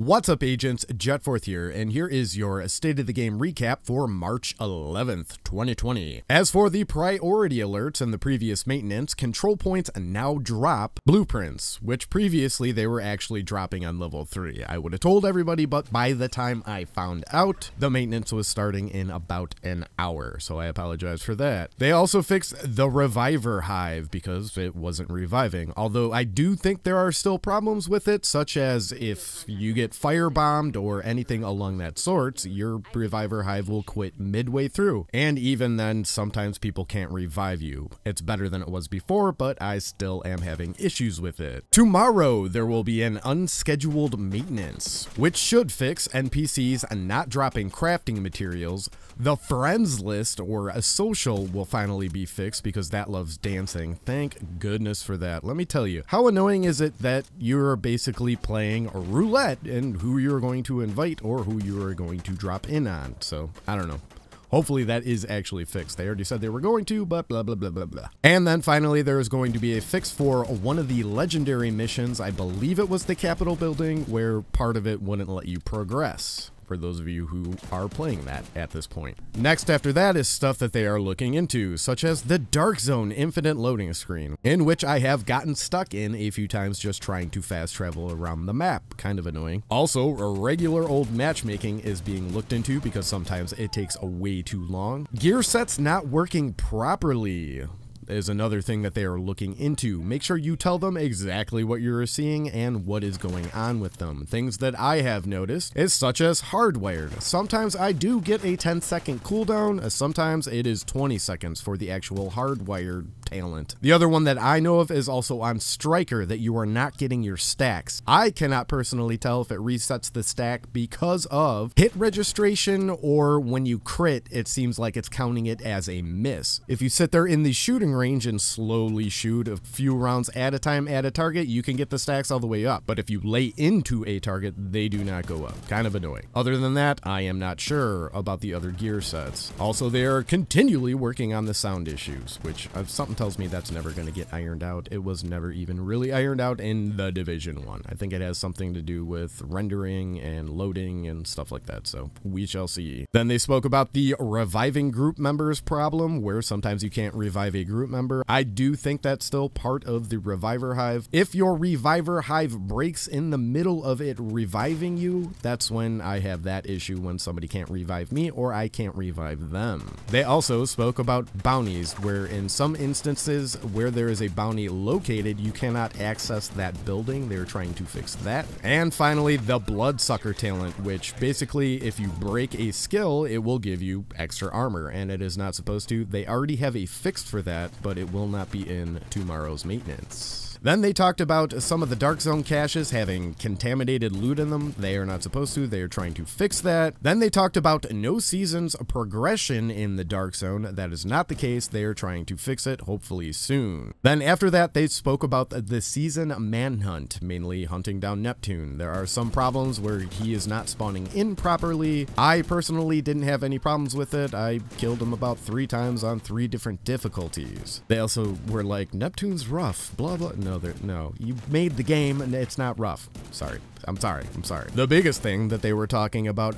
What's up, agents? Jetforth here, and here is your State of the Game recap for March 11th, 2020. As for the priority alerts and the previous maintenance, control points now drop blueprints, which previously they were actually dropping on level 3. I would have told everybody, but by the time I found out, the maintenance was starting in about an hour, so I apologize for that. They also fixed the Reviver Hive because it wasn't reviving, although I do think there are still problems with it, such as if you get firebombed or anything along that sort, your Reviver Hive will quit midway through. And even then, sometimes people can't revive you. It's better than it was before, but I still am having issues with it. Tomorrow, there will be an unscheduled maintenance, which should fix NPCs not dropping crafting materials. The friends list, or a social, will finally be fixed because that loves dancing. Thank goodness for that. Let me tell you, how annoying is it that you're basically playing a roulette and who you're going to invite or who you are going to drop in on? So, I don't know. Hopefully that is actually fixed. They already said they were going to, but blah, blah, blah, blah, blah. And then finally, there is going to be a fix for one of the legendary missions. I believe it was the Capitol building, where part of it wouldn't let you progress, for those of you who are playing that at this point. Next after that is stuff that they are looking into, such as the Dark Zone infinite loading screen, in which I have gotten stuck in a few times just trying to fast travel around the map. Kind of annoying. Also, regular old matchmaking is being looked into because sometimes it takes way too long. Gear sets not working properly is another thing that they are looking into. Make sure you tell them exactly what you're seeing and what is going on with them. Things that I have noticed is such as hardwired. Sometimes I do get a 10-second cooldown, sometimes it is 20 seconds for the actual hardwired talent. The other one that I know of is also on Striker, that you are not getting your stacks. I cannot personally tell if it resets the stack because of hit registration, or when you crit, it seems like it's counting it as a miss. If you sit there in the shooting range and slowly shoot a few rounds at a time at a target, you can get the stacks all the way up. But if you lay into a target, they do not go up. Kind of annoying. Other than that, I am not sure about the other gear sets. Also, they are continually working on the sound issues, which something tells me that's never going to get ironed out. It was never even really ironed out in the Division 1. I think it has something to do with rendering and loading and stuff like that, so we shall see. Then they spoke about the reviving group members problem, where sometimes you can't revive a group member. I do think that's still part of the Reviver Hive. If your Reviver Hive breaks in the middle of it reviving you, that's when I have that issue, when somebody can't revive me or I can't revive them. They also spoke about bounties, where in some instances where there is a bounty located, you cannot access that building. They're trying to fix that. And finally, the Bloodsucker talent, which basically if you break a skill, it will give you extra armor, and it is not supposed to. They already have a fix for that, but it will not be in tomorrow's maintenance. Then they talked about some of the Dark Zone caches having contaminated loot in them. They are not supposed to. They are trying to fix that. Then they talked about no seasons progression in the Dark Zone. That is not the case. They are trying to fix it, hopefully soon. Then after that, they spoke about the season manhunt, mainly hunting down Neptune. There are some problems where he is not spawning in properly. I personally didn't have any problems with it. I killed him about 3 times on 3 different difficulties. They also were like, Neptune's rough, blah, blah. No, you made the game and it's not rough. I'm sorry. The biggest thing that they were talking about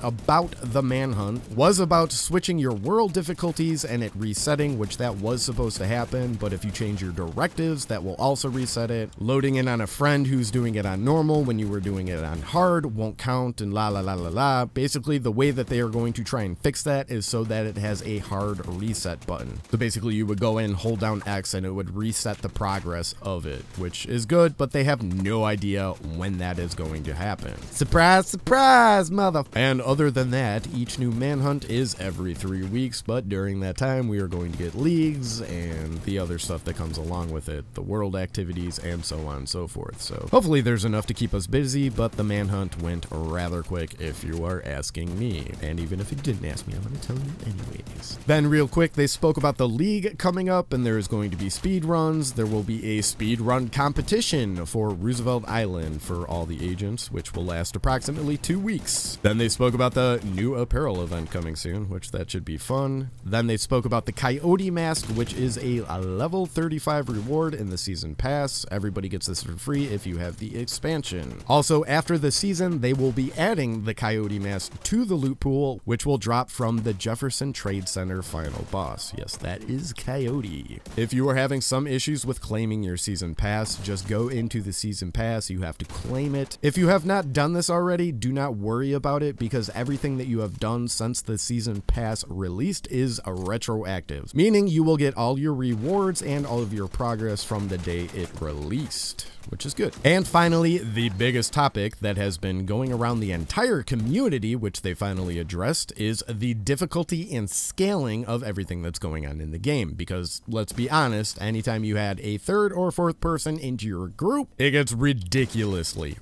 the manhunt was about switching your world difficulties and it resetting, which that was supposed to happen, but if you change your directives, that will also reset it. Loading in on a friend who's doing it on normal when you were doing it on hard won't count, and la la la la la. Basically, the way that they are going to try and fix that is so that it has a hard reset button. So basically, you would go in, hold down X, and it would reset the progress of it, which is good, but they have no idea when that is going to happen. Surprise, surprise, mother. And other than that, each new manhunt is every 3 weeks, but during that time, we are going to get leagues and the other stuff that comes along with it, the world activities, and so on and so forth. So hopefully there's enough to keep us busy, but the manhunt went rather quick if you are asking me. And even if you didn't ask me, I'm going to tell you anyways. Then real quick, they spoke about the league coming up, and there's going to be speed runs. There will be a speed run competition for Roosevelt Island for all the agents, which will last approximately 2 weeks. Then they spoke about the new apparel event coming soon, which that should be fun. Then they spoke about the Coyote Mask, which is a level 35 reward in the season pass. Everybody gets this for free if you have the expansion. Also, after the season, they will be adding the Coyote Mask to the loot pool, which will drop from the Jefferson Trade Center final boss. Yes, that is Coyote. If you are having some issues with claiming your season pass, just go into the season pass. You have to claim it. If you have not done this already, do not worry about it, because everything that you have done since the season pass released is retroactive, meaning you will get all your rewards and all of your progress from the day it released, which is good. And finally, the biggest topic that has been going around the entire community, which they finally addressed, is the difficulty and scaling of everything that's going on in the game. Because let's be honest, anytime you add a third or fourth person into your group, it gets ridiculously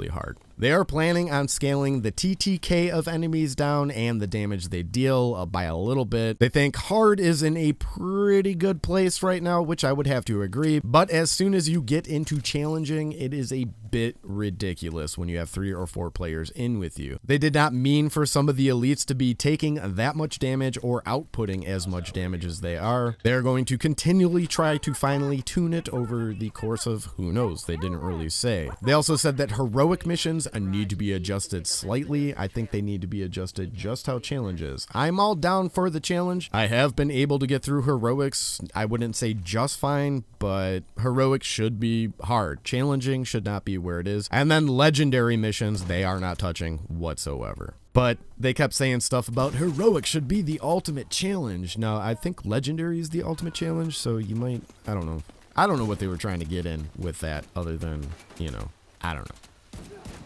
hard. They are planning on scaling the TTK of enemies down and the damage they deal by a little bit. They think hard is in a pretty good place right now, which I would have to agree. But as soon as you get into challenging, it is a bit ridiculous when you have 3 or 4 players in with you. They did not mean for some of the elites to be taking that much damage or outputting as much damage as they are. They're going to continually try to finally tune it over the course of who knows. They didn't really say. They also said that heroic missions need to be adjusted slightly. I think they need to be adjusted just how challenge is. I'm all down for the challenge. I have been able to get through heroics. I wouldn't say just fine, but heroics should be hard. Challenging should not be where it is. And then legendary missions, they are not touching whatsoever. But they kept saying stuff about heroic should be the ultimate challenge. Now, I think legendary is the ultimate challenge, so you might, I don't know. I don't know what they were trying to get in with that other than, you know, I don't know.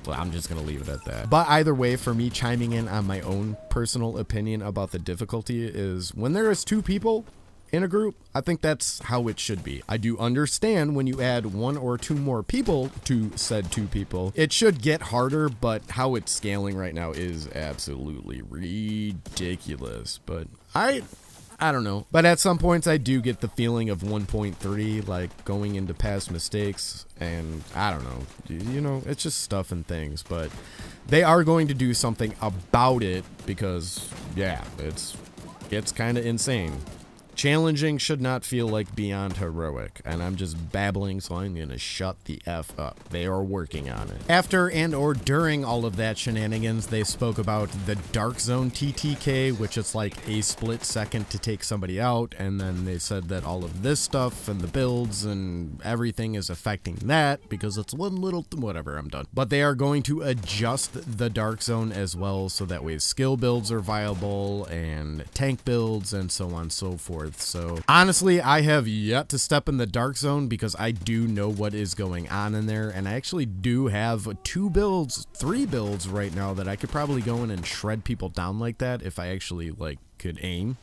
Well, I'm just going to leave it at that. But either way, for me, chiming in on my own personal opinion about the difficulty is when there is 2 people in a group, I think that's how it should be. I do understand when you add 1 or 2 more people to said 2 people, it should get harder, but how it's scaling right now is absolutely ridiculous. But I don't know. But at some points, I do get the feeling of 1.3, like going into past mistakes, and I don't know. You know, it's just stuff and things, but they are going to do something about it because, yeah, it's kind of insane. Challenging should not feel like beyond heroic, and I'm just babbling, so I'm gonna shut the F up. They are working on it. After and or during all of that shenanigans, they spoke about the Dark Zone TTK, which is like a split second to take somebody out, and then they said that all of this stuff and the builds and everything is affecting that because it's one little whatever, I'm done. But they are going to adjust the Dark Zone as well, so that way skill builds are viable and tank builds and so on and so forth. So honestly, I have yet to step in the Dark Zone because I do know what is going on in there, and I actually do have 3 builds right now that I could probably go in and shred people down like that if I actually like could aim.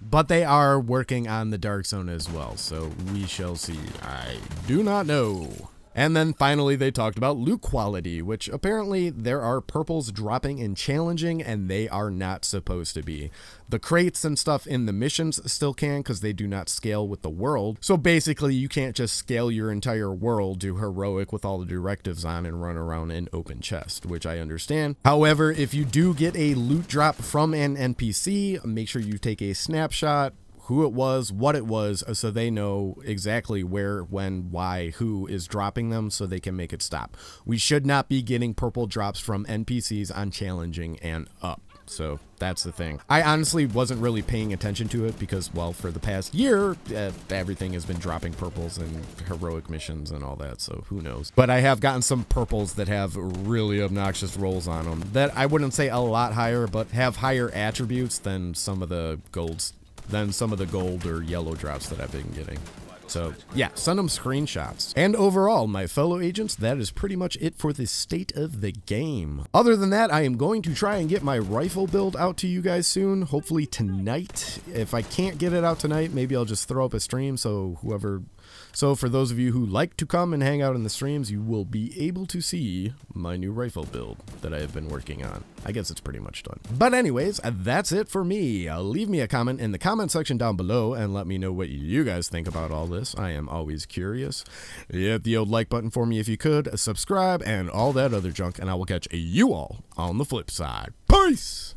But they are working on the Dark Zone as well, so we shall see. I do not know. And then finally they talked about loot quality, which apparently there are purples dropping in challenging and they are not supposed to be. The crates and stuff in the missions still can because they do not scale with the world. So basically you can't just scale your entire world to heroic with all the directives on and run around in open chest, which I understand. However, if you do get a loot drop from an NPC, make sure you take a snapshot, who it was, what it was, so they know exactly where, when, why, who is dropping them so they can make it stop. We should not be getting purple drops from NPCs on challenging and up. So that's the thing. I honestly wasn't really paying attention to it because, well, for the past year, everything has been dropping purples and heroic missions and all that, so who knows. But I have gotten some purples that have really obnoxious rolls on them that I wouldn't say a lot higher, but have higher attributes than some of the golds. Than some of the gold or yellow drops that I've been getting. So yeah, send them screenshots. And overall, my fellow agents, that is pretty much it for the state of the game. Other than that, I am going to try and get my rifle build out to you guys soon, hopefully tonight. If I can't get it out tonight, maybe I'll just throw up a stream so whoever So for those of you who like to come and hang out in the streams, you will be able to see my new rifle build that I have been working on. I guess it's pretty much done. But anyways, that's it for me. Leave me a comment in the comment section down below and let me know what you guys think about all this. I am always curious. Hit the old like button for me if you could, subscribe, and all that other junk, and I will catch you all on the flip side. Peace!